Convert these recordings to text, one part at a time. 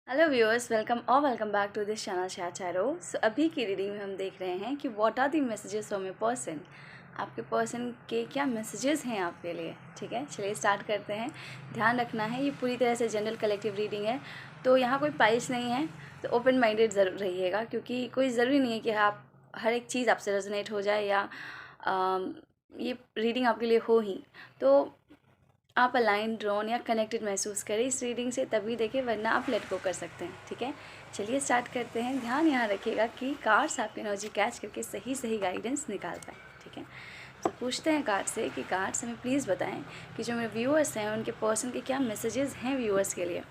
Hello viewers, welcome back to this channel चैरो। So अभी की रीडिंग में हम देख रहे हैं कि what are the messages from a person. आपके पर्सन के क्या मैसेजेस हैं आपके लिए। ठीक है, चलिए स्टार्ट करते हैं। ध्यान रखना है, ये पूरी तरह से जनरल कलेक्टिव रीडिंग है, तो यहाँ कोई प्राइस नहीं है, तो ओपन माइंडेड ज़रूर रहिएगा, क्योंकि कोई ज़रूरी नहीं है कि आप हर एक चीज़ आपसे रेजोनेट हो जाए या ये रीडिंग आपके लिए हो ही। तो आप अलाइन, ड्रॉन या कनेक्टेड महसूस करें इस रीडिंग से, तभी देखें, वरना आप लेट गो कर सकते हैं। ठीक है, चलिए स्टार्ट करते हैं। ध्यान यहाँ रखिएगा कि कार्ड्स आपकी एनर्जी कैच करके सही गाइडेंस निकाल पाए। ठीक है, तो पूछते हैं कार्ड से कि कार्ड्स हमें प्लीज़ बताएं कि जो मेरे व्यूअर्स हैं उनके पर्सन के क्या मैसेजेस हैं व्यूअर्स के लिए।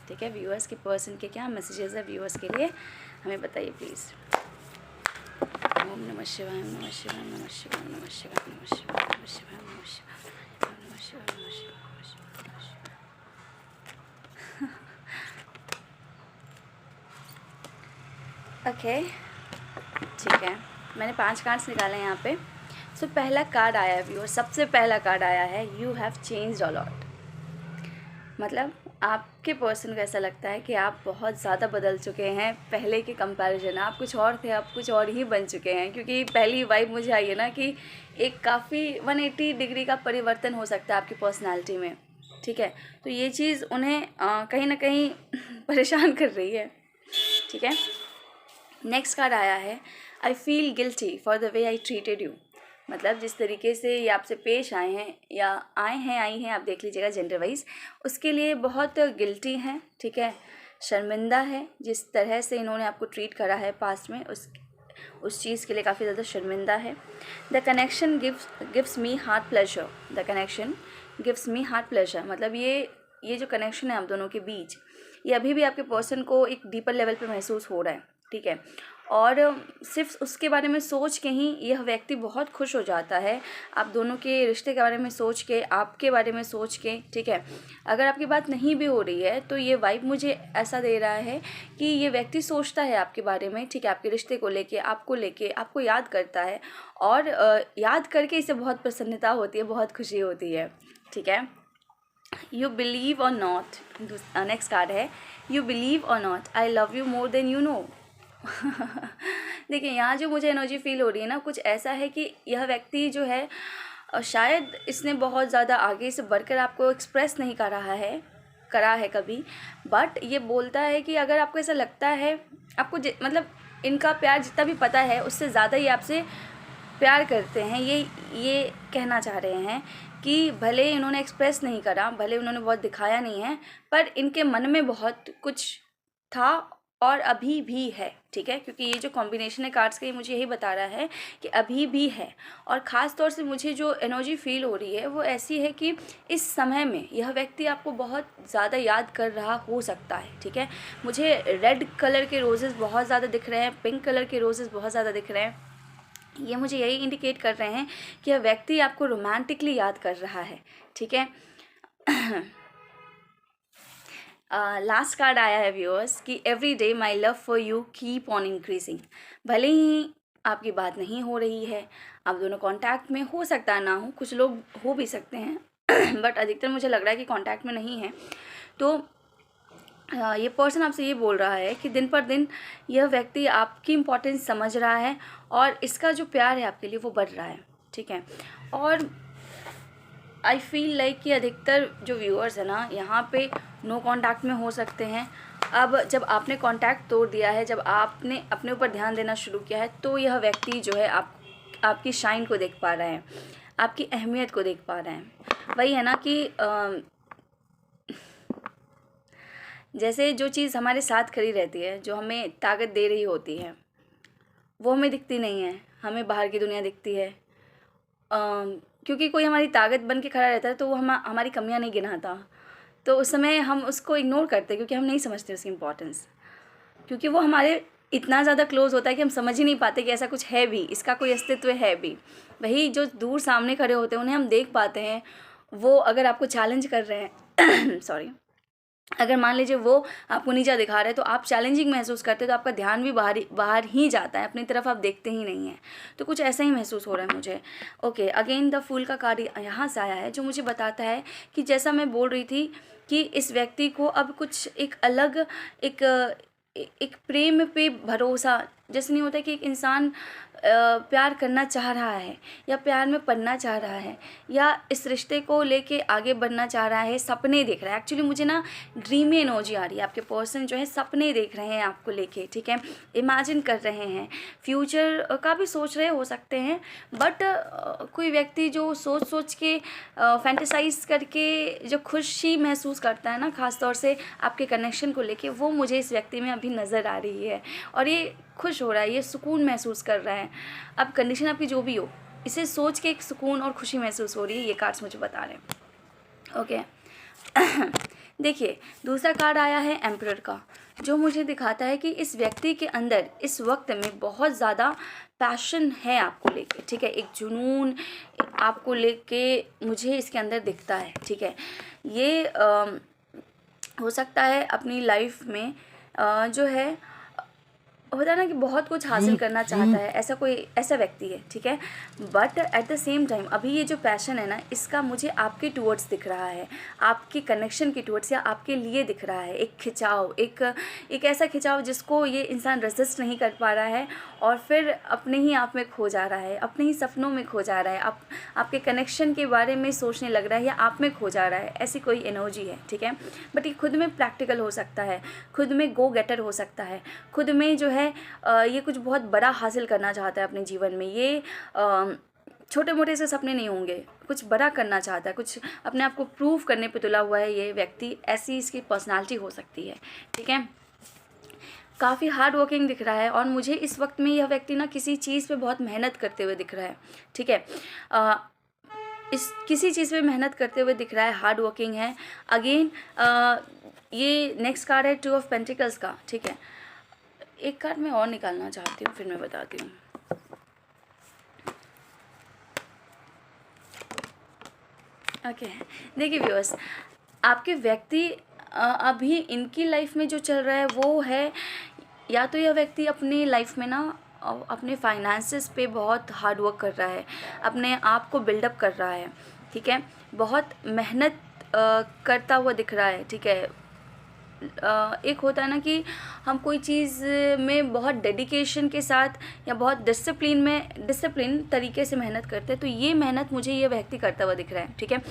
ठीक है, व्यूअर्स के पर्सन के क्या मैसेजेस हैं व्यूअर्स के लिए, हमें बताइए प्लीज़। ओम नमः शिवाय, ओम नमः शिवाय, ओम नमः शिवाय, ओम नमः शिवाय, ओम नमः शिवाय, ओम नमः शिवाय, ओम नमः शिवाय, ओम नमः शिवाय, ओम नमः शिवाय। ओके, ठीक है, मैंने 5 कार्ड्स निकाले हैं यहाँ पे। सो पहला कार्ड आया है व्यूअर, सबसे पहला कार्ड आया है you have changed a lot. मतलब आपके पर्सन को ऐसा लगता है कि आप बहुत ज़्यादा बदल चुके हैं पहले के कंपैरिजन। आप कुछ और थे, आप कुछ और ही बन चुके हैं, क्योंकि पहली वाइब मुझे आई है ना कि एक काफ़ी 180 डिग्री का परिवर्तन हो सकता है आपकी पर्सनालिटी में। ठीक है, तो ये चीज़ उन्हें कहीं ना कहीं परेशान कर रही है। ठीक है, नेक्स्ट कार्ड आया है I feel guilty for the way I treated you. मतलब जिस तरीके से ये आपसे पेश आए हैं या आई हैं, आप देख लीजिएगा जेंडर वाइज, उसके लिए बहुत गिल्टी हैं। ठीक है, शर्मिंदा है जिस तरह से इन्होंने आपको ट्रीट करा है पास्ट में, उस चीज़ के लिए काफ़ी ज़्यादा शर्मिंदा है। The connection gives me heart pleasure. The connection gives me heart pleasure मतलब ये जो कनेक्शन है आप दोनों के बीच, ये अभी भी आपके पर्सन को एक डीपर लेवल पे महसूस हो रहा है। ठीक है, और सिर्फ उसके बारे में सोच के ही यह व्यक्ति बहुत खुश हो जाता है, आप दोनों के रिश्ते के बारे में सोच के, आपके बारे में सोच के। ठीक है, अगर आपकी बात नहीं भी हो रही है तो ये वाइब मुझे ऐसा दे रहा है कि ये व्यक्ति सोचता है आपके बारे में। ठीक है, आपके रिश्ते को लेके, आपको याद करता है, और याद करके इसे बहुत प्रसन्नता होती है, बहुत खुशी होती है। ठीक है, यू बिलीव और नॉट, नेक्स्ट कार्ड है यू बिलीव और not I love you more than you know. देखिए, यहाँ जो मुझे एनर्जी फील हो रही है ना, कुछ ऐसा है कि यह व्यक्ति जो है शायद इसने बहुत ज़्यादा आगे से बढ़कर आपको एक्सप्रेस नहीं करा है कभी, बट ये बोलता है कि अगर आपको ऐसा लगता है, आपको मतलब इनका प्यार जितना भी पता है उससे ज़्यादा ही आपसे प्यार करते हैं। ये कहना चाह रहे हैं कि भले इन्होंने एक्सप्रेस नहीं करा, भले उन्होंने बहुत दिखाया नहीं है, पर इनके मन में बहुत कुछ था और अभी भी है। ठीक है, क्योंकि ये जो कॉम्बिनेशन है कार्ड्स का, ये मुझे यही बता रहा है कि अभी भी है। और ख़ास तौर से मुझे जो एनर्जी फील हो रही है वो ऐसी है कि इस समय में यह व्यक्ति आपको बहुत ज़्यादा याद कर रहा हो सकता है। ठीक है, मुझे रेड कलर के रोजेज़ बहुत ज़्यादा दिख रहे हैं, पिंक कलर के रोजेज़ बहुत ज़्यादा दिख रहे हैं। ये मुझे यही इंडिकेट कर रहे हैं कि यह व्यक्ति आपको रोमांटिकली याद कर रहा है। ठीक है, लास्ट कार्ड आया है व्यूअर्स कि every day my love for you keep on increasing. भले ही आपकी बात नहीं हो रही है, आप दोनों कांटेक्ट में हो सकता है ना हो, कुछ लोग हो भी सकते हैं बट अधिकतर मुझे लग रहा है कि कांटेक्ट में नहीं है। तो ये पर्सन आपसे ये बोल रहा है कि दिन पर दिन यह व्यक्ति आपकी इम्पोर्टेंस समझ रहा है और इसका जो प्यार है आपके लिए वो बढ़ रहा है। ठीक है, और आई फील लाइक कि अधिकतर जो व्यूअर्स है ना, यहाँ पे नो कांटेक्ट में हो सकते हैं। अब जब आपने कांटेक्ट तोड़ दिया है, जब आपने अपने ऊपर ध्यान देना शुरू किया है, तो यह व्यक्ति जो है आपकी शाइन को देख पा रहा है, आपकी अहमियत को देख पा रहा है। वही है ना कि जैसे जो चीज़ हमारे साथ खड़ी रहती है, जो हमें ताकत दे रही होती है, वो हमें दिखती नहीं है, हमें बाहर की दुनिया दिखती है। क्योंकि कोई हमारी ताकत बन के खड़ा रहता है तो वो हमारी कमियां नहीं गिनाता, तो उस समय हम उसको इग्नोर करते हैं, क्योंकि हम नहीं समझते उसकी इम्पोर्टेंस, क्योंकि वो हमारे इतना ज़्यादा क्लोज होता है कि हम समझ ही नहीं पाते कि ऐसा कुछ है भी, इसका कोई अस्तित्व है भी। वही जो दूर सामने खड़े होते हैं उन्हें हम देख पाते हैं। वो अगर आपको चैलेंज कर रहे हैं सॉरी, अगर मान लीजिए वो आपको नीचा दिखा रहे हैं तो आप चैलेंजिंग महसूस करते हैं, तो आपका ध्यान भी बाहर ही जाता है, अपनी तरफ आप देखते ही नहीं हैं। तो कुछ ऐसा ही महसूस हो रहा है मुझे। ओके, अगेन द फूल का कार्ड यहाँ से आया है, जो मुझे बताता है कि जैसा मैं बोल रही थी कि इस व्यक्ति को अब कुछ एक अलग एक एक प्रेम पे भरोसा, जैसे नहीं होता कि एक इंसान प्यार करना चाह रहा है या प्यार में पड़ना चाह रहा है या इस रिश्ते को लेके आगे बढ़ना चाह रहा है, सपने देख रहा है। एक्चुअली मुझे ना ड्रीमी एनर्जी आ रही है, आपके पर्सन जो है सपने देख रहे हैं आपको लेके, ठीक है, इमेजिन कर रहे हैं, फ्यूचर का भी सोच रहे हो सकते हैं, बट कोई व्यक्ति जो सोच सोच के फैंटेसाइज करके जो खुशी महसूस करता है ना, ख़ास तौर से आपके कनेक्शन को लेके, वो मुझे इस व्यक्ति में अभी नज़र आ रही है और ये खुश हो रहा है, ये सुकून महसूस कर रहा है। अब कंडीशन आपकी जो भी हो, इसे सोच के एक सुकून और खुशी महसूस हो रही है, ये कार्ड्स मुझे बता रहे हैं। ओके देखिए, दूसरा कार्ड आया है एम्परर का, जो मुझे दिखाता है कि इस व्यक्ति के अंदर इस वक्त में बहुत ज़्यादा पैशन है आपको लेके, ठीक है, एक जुनून आपको लेके मुझे इसके अंदर दिखता है, ठीक है। ये हो सकता है अपनी लाइफ में जो है होता है ना कि बहुत कुछ हासिल करना चाहता है, ऐसा कोई ऐसा व्यक्ति है, ठीक है, but at the same time अभी ये जो पैशन है ना, इसका मुझे आपके टूवर्ड्स दिख रहा है, आपके कनेक्शन के टूवर्ड्स या आपके लिए दिख रहा है, एक खिंचाव, एक ऐसा खिंचाव जिसको ये इंसान रेजिस्ट नहीं कर पा रहा है और फिर अपने ही आप में खो जा रहा है, अपने ही सपनों में खो जा रहा है, आपके कनेक्शन के बारे में सोचने लग रहा है या आप में खो जा रहा है, ऐसी कोई एनर्जी है, ठीक है। बट ये खुद में प्रैक्टिकल हो सकता है, खुद में गो गेटर हो सकता है, खुद में जो है ये कुछ बहुत बड़ा हासिल करना चाहता है अपने जीवन में। ये छोटे मोटे से सपने नहीं होंगे, कुछ बड़ा करना चाहता है, कुछ अपने आप को प्रूव करने पे तुला हुआ है ये व्यक्ति, ऐसी इसकी पर्सनालिटी हो सकती है, ठीक है। काफ़ी हार्ड वर्किंग दिख रहा है और मुझे इस वक्त में यह व्यक्ति ना किसी चीज़ पे बहुत मेहनत करते हुए दिख रहा है, ठीक है, इस किसी चीज़ पे मेहनत करते हुए दिख रहा है, हार्ड वर्किंग है। अगेन ये नेक्स्ट कार्ड है 2 ऑफ पेंटिकल्स का, ठीक है। एक कार्ड मैं और निकालना चाहती हूँ, फिर मैं बताती हूँ। ओके देखिए व्यूअर्स, आपके व्यक्ति अभी इनकी लाइफ में जो चल रहा है वो है, या तो यह व्यक्ति अपनी लाइफ में ना अपने फाइनेंसेस पे बहुत हार्ड वर्क कर रहा है, अपने आप को बिल्डअप कर रहा है, ठीक है, बहुत मेहनत करता हुआ दिख रहा है, ठीक है। एक होता है ना कि हम कोई चीज़ में बहुत डेडिकेशन के साथ या बहुत डिसिप्लिन तरीके से मेहनत करते हैं, तो ये मेहनत मुझे ये व्यक्ति करता हुआ दिख रहा है, ठीक है।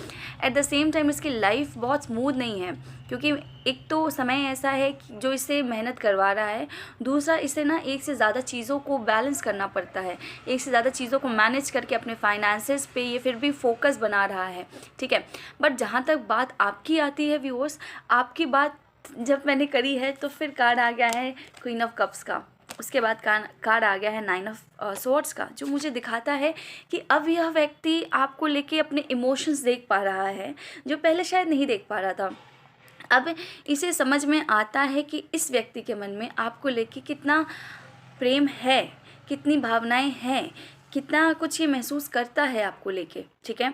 एट द सेम टाइम इसकी लाइफ बहुत स्मूथ नहीं है, क्योंकि एक तो समय ऐसा है जो इसे मेहनत करवा रहा है, दूसरा इसे ना एक से ज़्यादा चीज़ों को बैलेंस करना पड़ता है, एक से ज़्यादा चीज़ों को मैनेज करके अपने फाइनेंसेस पे ये फिर भी फोकस बना रहा है, ठीक है। बट जहाँ तक बात आपकी आती है व्यूअर्स, आपकी बात जब मैंने करी है तो फिर कार्ड आ गया है क्वीन ऑफ कप्स का, उसके बाद कार्ड आ गया है 9 ऑफ स्वॉर्ड्स का, जो मुझे दिखाता है कि अब यह व्यक्ति आपको लेके अपने इमोशंस देख पा रहा है, जो पहले शायद नहीं देख पा रहा था। अब इसे समझ में आता है कि इस व्यक्ति के मन में आपको लेके कितना प्रेम है, कितनी भावनाएं हैं, कितना कुछ ये महसूस करता है आपको लेके, ठीक है।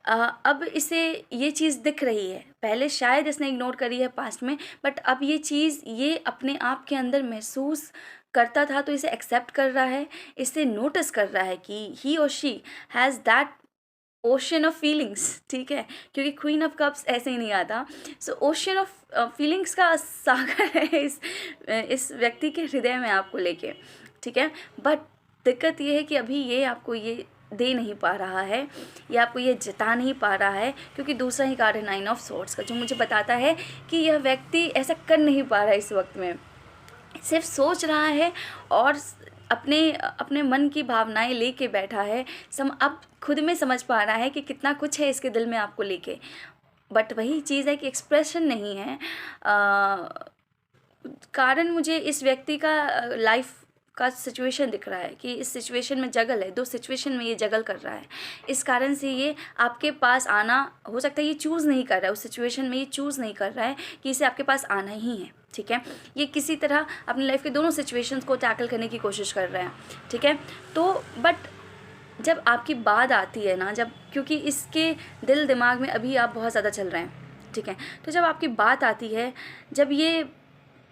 अब इसे ये चीज़ दिख रही है, पहले शायद इसने इग्नोर करी है पास्ट में, बट अब ये चीज़ ये अपने आप के अंदर महसूस करता था तो इसे एक्सेप्ट कर रहा है, इसे नोटिस कर रहा है कि ही और she has that ocean of feelings, ठीक है, क्योंकि क्वीन ऑफ कप्स ऐसे ही नहीं आता। सो ओशन ऑफ फीलिंग्स का सागर है इस व्यक्ति के हृदय में आपको लेके, ठीक है। बट दिक्कत ये है कि अभी ये आपको ये दे नहीं पा रहा है, या आपको ये जता नहीं पा रहा है, क्योंकि दूसरा ही कार्ड है 9 ऑफ स्वॉर्ड्स का, जो मुझे बताता है कि यह व्यक्ति ऐसा कर नहीं पा रहा है इस वक्त में, सिर्फ सोच रहा है और अपने मन की भावनाएं लेके बैठा है। अब खुद में समझ पा रहा है कि कितना कुछ है इसके दिल में आपको लेके, बट वही चीज़ है कि एक्सप्रेशन नहीं है। कारण मुझे इस व्यक्ति का लाइफ का सिचुएशन दिख रहा है कि इस सिचुएशन में जगल है, 2 सिचुएशन में ये जगल कर रहा है, इस कारण से ये आपके पास आना, हो सकता है ये चूज़ नहीं कर रहा है, उस सिचुएशन में ये चूज़ नहीं कर रहा है कि इसे आपके पास आना ही है, ठीक है। ये किसी तरह अपनी लाइफ के दोनों सिचुएशंस को टैकल करने की कोशिश कर रहा है, ठीक है। तो बट जब आपकी बात आती है ना, जब क्योंकि इसके दिल दिमाग में अभी आप बहुत ज़्यादा चल रहे हैं, ठीक है, तो जब आपकी बात आती है, जब ये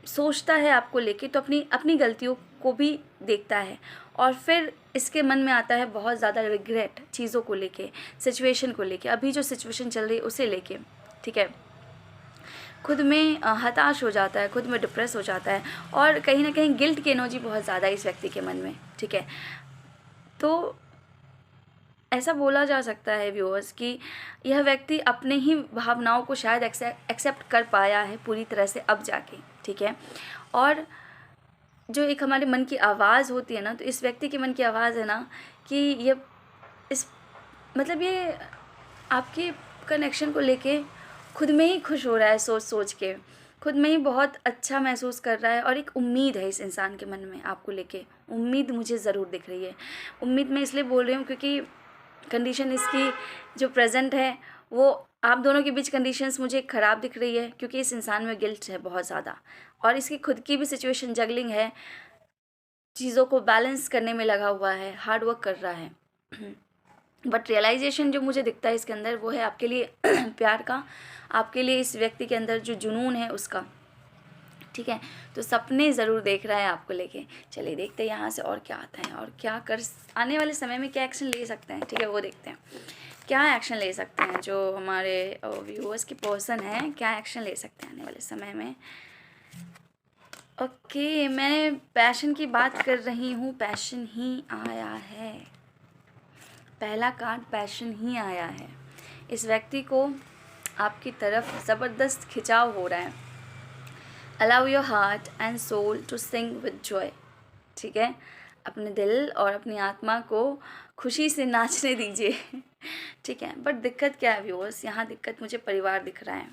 सोचता है आपको लेके, तो अपनी गलतियों को भी देखता है और फिर इसके मन में आता है बहुत ज़्यादा रिग्रेट चीज़ों को लेके, सिचुएशन को लेके, अभी जो सिचुएशन चल रही है उसे लेके, ठीक है। खुद में हताश हो जाता है, खुद में डिप्रेस हो जाता है, और कहीं ना कहीं गिल्ट की एनर्जी बहुत ज़्यादा है इस व्यक्ति के मन में, ठीक है। तो ऐसा बोला जा सकता है व्यूअर्स कि यह व्यक्ति अपने ही भावनाओं को शायद एक्सेप्ट कर पाया है पूरी तरह से अब जाके, ठीक है। और जो एक हमारे मन की आवाज़ होती है ना, तो इस व्यक्ति के मन की आवाज़ है ना कि ये इस मतलब ये आपके कनेक्शन को लेके खुद में ही खुश हो रहा है, सोच सोच के खुद में ही बहुत अच्छा महसूस कर रहा है, और एक उम्मीद है इस इंसान के मन में आपको लेके। उम्मीद मुझे ज़रूर दिख रही है। उम्मीद मैं इसलिए बोल रही हूँ क्योंकि कंडीशन इसकी जो प्रेजेंट है वो आप दोनों के बीच कंडीशंस मुझे ख़राब दिख रही है, क्योंकि इस इंसान में गिल्ट है बहुत ज़्यादा, और इसकी खुद की भी सिचुएशन जगलिंग है, चीज़ों को बैलेंस करने में लगा हुआ है, हार्ड वर्क कर रहा है। बट रियलाइजेशन जो मुझे दिखता है इसके अंदर वो है आपके लिए प्यार का, आपके लिए इस व्यक्ति के अंदर जो जुनून है उसका, ठीक है। तो सपने ज़रूर देख रहा है आपको लेके। चलिए देखते हैं यहाँ से और क्या आता है, और क्या कर आने वाले समय में क्या एक्शन ले सकते हैं, ठीक है, वो देखते हैं क्या एक्शन ले सकते हैं जो हमारे व्यूअर्स की पर्सन है, क्या एक्शन ले सकते हैं आने वाले समय में। ओके, मैं पैशन की बात कर रही हूँ, पैशन ही आया है, पहला कार्ड पैशन ही आया है। इस व्यक्ति को आपकी तरफ ज़बरदस्त खिंचाव हो रहा है। Allow your heart and soul to sing with joy, ठीक है। अपने दिल और अपनी आत्मा को खुशी से नाचने दीजिए ठीक है। बट दिक्कत क्या है व्यूअर्स, यहाँ दिक्कत मुझे परिवार दिख रहा है,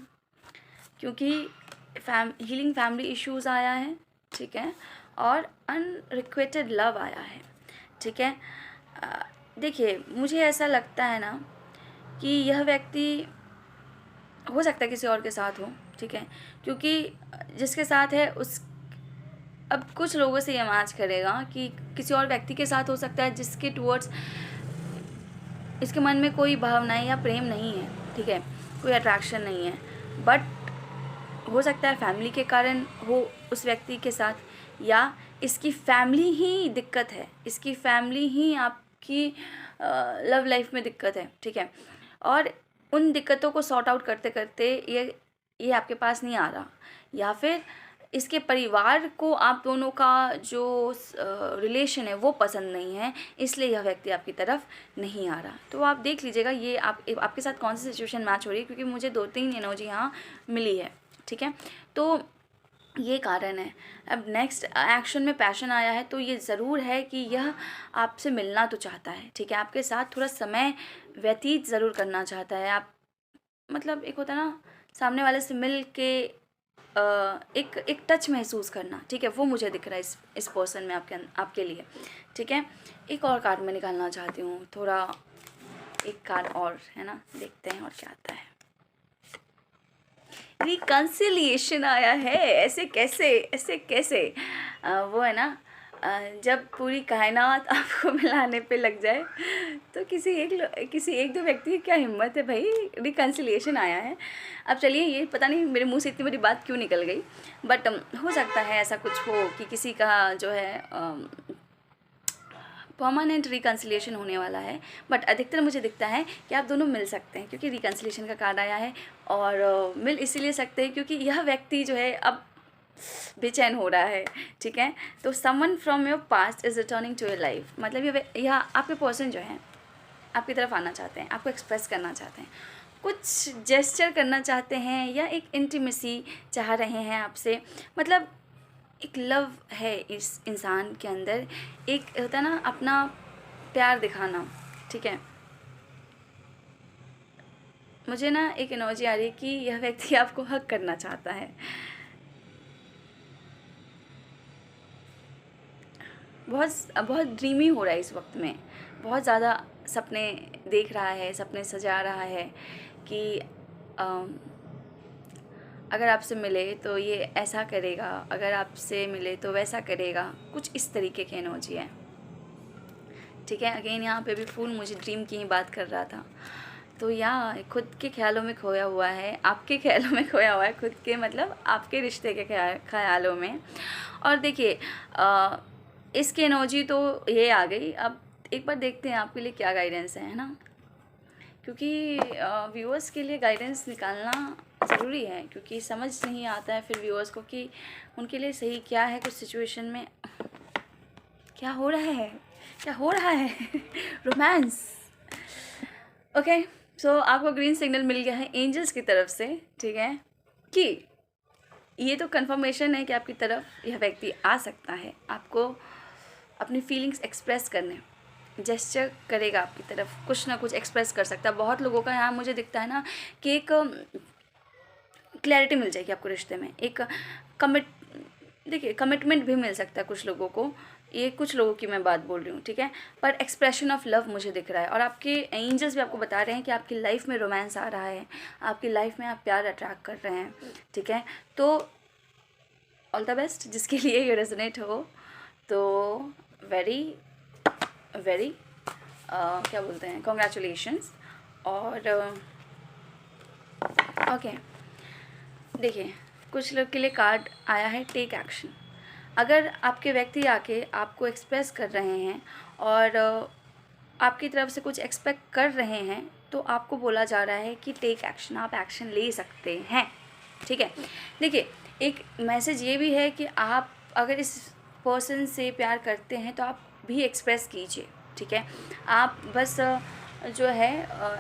क्योंकि हीलिंग फैमिली इश्यूज़ आया है, ठीक है, और अनरिक्वेटेड लव आया है, ठीक है। देखिए मुझे ऐसा लगता है ना कि यह व्यक्ति हो सकता है किसी और के साथ हो, ठीक है, क्योंकि जिसके साथ है उस अब कुछ लोगों से ये मैच करेगा कि किसी और व्यक्ति के साथ हो सकता है जिसके टूवर्ड्स इसके मन में कोई भावनाएं या प्रेम नहीं है, ठीक है, कोई अट्रैक्शन नहीं है, बट हो सकता है फैमिली के कारण हो उस व्यक्ति के साथ, या इसकी फैमिली ही दिक्कत है, इसकी फैमिली ही आपकी लव लाइफ में दिक्कत है, ठीक है। और उन दिक्कतों को सॉर्ट आउट करते करते ये आपके पास नहीं आ रहा, या फिर इसके परिवार को आप दोनों का जो रिलेशन है वो पसंद नहीं है, इसलिए यह व्यक्ति आपकी तरफ नहीं आ रहा। तो आप देख लीजिएगा ये आपके साथ कौन सी सिचुएशन मैच हो रही है, क्योंकि मुझे 2-3 एनर्जी यहाँ मिली है, ठीक है। तो ये कारण है। अब नेक्स्ट एक्शन में पैशन आया है, तो ये ज़रूर है कि यह आपसे मिलना तो चाहता है, ठीक है, आपके साथ थोड़ा समय व्यतीत ज़रूर करना चाहता है। आप मतलब एक होता है ना सामने वाले से मिल के एक टच महसूस करना, ठीक है, वो मुझे दिख रहा है इस पर्सन में आपके लिए, ठीक है। एक और कार्ड मैं निकालना चाहती हूँ, थोड़ा एक कार्ड और है ना, देखते हैं और क्या आता है। रिकन्सिलिएशन आया है। ऐसे कैसे वो है ना जब पूरी कायनात आपको मिलाने पे लग जाए तो किसी एक दो व्यक्ति की क्या हिम्मत है भाई। रिकन्सिलिएशन आया है। अब चलिए, ये पता नहीं मेरे मुंह से इतनी बड़ी बात क्यों निकल गई, बट हो सकता है ऐसा कुछ हो कि किसी का जो है परमानेंट रिकन्सिलिएशन होने वाला है। बट अधिकतर मुझे दिखता है कि आप दोनों मिल सकते हैं, क्योंकि रिकन्सिलिएशन का कार्ड आया है। और मिल इसीलिए सकते हैं क्योंकि यह व्यक्ति जो है अब बेचैन हो रहा है, ठीक है। तो someone from your past is returning to your life, मतलब यह आपके पर्सन जो है आपकी तरफ आना चाहते हैं, आपको एक्सप्रेस करना चाहते हैं, कुछ जेस्चर करना चाहते हैं, या एक इंटीमेसी चाह रहे हैं आपसे। मतलब एक लव है इस इंसान के अंदर, एक होता है ना अपना प्यार दिखाना, ठीक है। मुझे ना एक एनर्जी आ रही है कि यह व्यक्ति आपको हक करना चाहता है। बहुत ड्रीमी हो रहा है इस वक्त में, बहुत ज़्यादा सपने देख रहा है, सपने सजा रहा है कि अगर आपसे मिले तो ये ऐसा करेगा, अगर आपसे मिले तो वैसा करेगा, कुछ इस तरीके की एनर्जी है, ठीक है। अगेन यहाँ पे भी फूल मुझे ड्रीम की ही बात कर रहा था। तो यहाँ खुद के ख्यालों में खोया हुआ है, आपके ख्यालों में खोया हुआ है, खुद के मतलब आपके रिश्ते के ख्यालों में। और देखिए इसकी एनर्जी तो ये आ गई। अब एक बार देखते हैं आपके लिए क्या गाइडेंस है ना, क्योंकि व्यूअर्स के लिए गाइडेंस निकालना ज़रूरी है, क्योंकि समझ नहीं आता है फिर व्यूअर्स को कि उनके लिए सही क्या है, कुछ सिचुएशन में क्या हो रहा है, क्या हो रहा है रोमांस। ओके, सो आपको ग्रीन सिग्नल मिल गया है एंजल्स की तरफ से, ठीक है, कि ये तो कंफर्मेशन है कि आपकी तरफ यह व्यक्ति आ सकता है, आपको अपनी फीलिंग्स एक्सप्रेस करने, जेस्चर करेगा आपकी तरफ, कुछ ना कुछ एक्सप्रेस कर सकता है। बहुत लोगों का यहाँ मुझे दिखता है ना कि एक क्लैरिटी मिल जाएगी आपको रिश्ते में, एक कमिटमेंट भी मिल सकता है कुछ लोगों को, ये कुछ लोगों की मैं बात बोल रही हूँ, ठीक है। पर एक्सप्रेशन ऑफ लव मुझे दिख रहा है, और आपके एंजल्स भी आपको बता रहे हैं कि आपकी लाइफ में रोमांस आ रहा है, आपकी लाइफ में आप प्यार अट्रैक्ट कर रहे हैं, ठीक है। तो ऑल द बेस्ट जिसके लिए ये रेजोनेट हो, तो वेरी वेरी क्या बोलते हैं, कॉन्ग्रेचुलेशंस। और ओके, देखिए कुछ लोग के लिए कार्ड आया है टेक एक्शन। अगर आपके व्यक्ति आके आपको एक्सप्रेस कर रहे हैं और आपकी तरफ से कुछ एक्सपेक्ट कर रहे हैं, तो आपको बोला जा रहा है कि टेक एक्शन, आप एक्शन ले सकते हैं, ठीक है। देखिए एक मैसेज ये भी है कि आप अगर इस पर्सन से प्यार करते हैं तो आप भी एक्सप्रेस कीजिए, ठीक है। आप बस जो है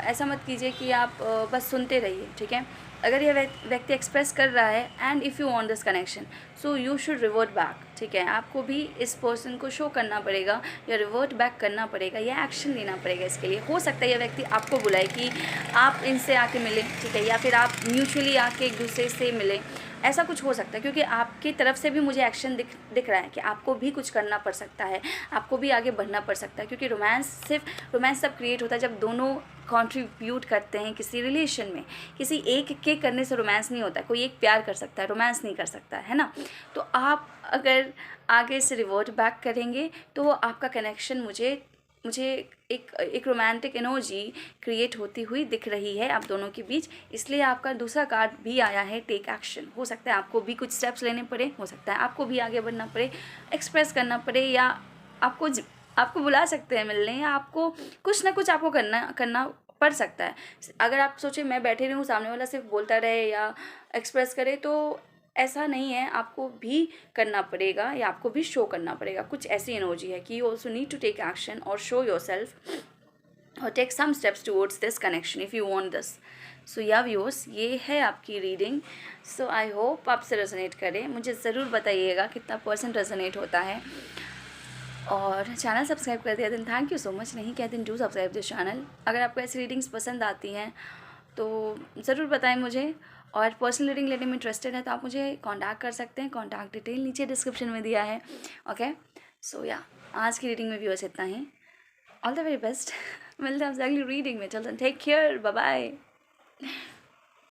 ऐसा मत कीजिए कि आप बस सुनते रहिए, ठीक है। अगर यह व्यक्ति एक्सप्रेस कर रहा है and if you want this connection, so you should revert back, ठीक है। आपको भी इस पर्सन को शो करना पड़ेगा या रिवर्ट बैक करना पड़ेगा या एक्शन लेना पड़ेगा। इसके लिए हो सकता है यह व्यक्ति आपको बुलाए कि आप इनसे आके मिलें, ठीक है, या फिर आप म्यूचुअली आके एक दूसरे से मिलें, ऐसा कुछ हो सकता है, क्योंकि आपकी तरफ से भी मुझे एक्शन दिख रहा है कि आपको भी कुछ करना पड़ सकता है, आपको भी आगे बढ़ना पड़ सकता है। क्योंकि रोमांस तब क्रिएट होता है जब दोनों कंट्रीब्यूट करते हैं किसी रिलेशन में। किसी एक के करने से रोमांस नहीं होता, कोई एक प्यार कर सकता है, रोमांस नहीं कर सकता है ना। तो आप अगर आगे से रिवर्ट बैक करेंगे तो आपका कनेक्शन मुझे एक रोमांटिक एनर्जी क्रिएट होती हुई दिख रही है आप दोनों के बीच। इसलिए आपका दूसरा कार्ड भी आया है टेक एक्शन। हो सकता है आपको भी कुछ स्टेप्स लेने पड़े, हो सकता है आपको भी आगे बढ़ना पड़े, एक्सप्रेस करना पड़े, या आपको बुला सकते हैं मिलने, या आपको कुछ ना कुछ आपको करना पड़ सकता है। अगर आप सोचे मैं बैठे रहूँ सामने वाला सिर्फ बोलता रहे या एक्सप्रेस करे, तो ऐसा नहीं है, आपको भी करना पड़ेगा या आपको भी शो करना पड़ेगा। कुछ ऐसी एनर्जी है कि you also need to take action और शो योर सेल्फ और take some steps towards this connection if you want this. So या व्यूअर्स, ये है आपकी रीडिंग। सो आई होप आपसे रेजोनेट करे। मुझे ज़रूर बताइएगा कितना % रेजोनेट होता है, और चैनल सब्सक्राइब कर दिया दिन थैंक यू सो मच, नहीं कहते डू सब्सक्राइब दिस चैनल। अगर आपको ऐसी रीडिंग्स पसंद आती हैं तो ज़रूर बताएं मुझे, और पर्सनल रीडिंग लेने में इंटरेस्टेड है तो आप मुझे कांटेक्ट कर सकते हैं। कांटेक्ट डिटेल नीचे डिस्क्रिप्शन में दिया है। ओके, सो या आज की रीडिंग में व्यूअर्स इतना ही। All the very best. मिलते हैं आपसे अगली रीडिंग में। चलते टेक केयर, बाय बाय।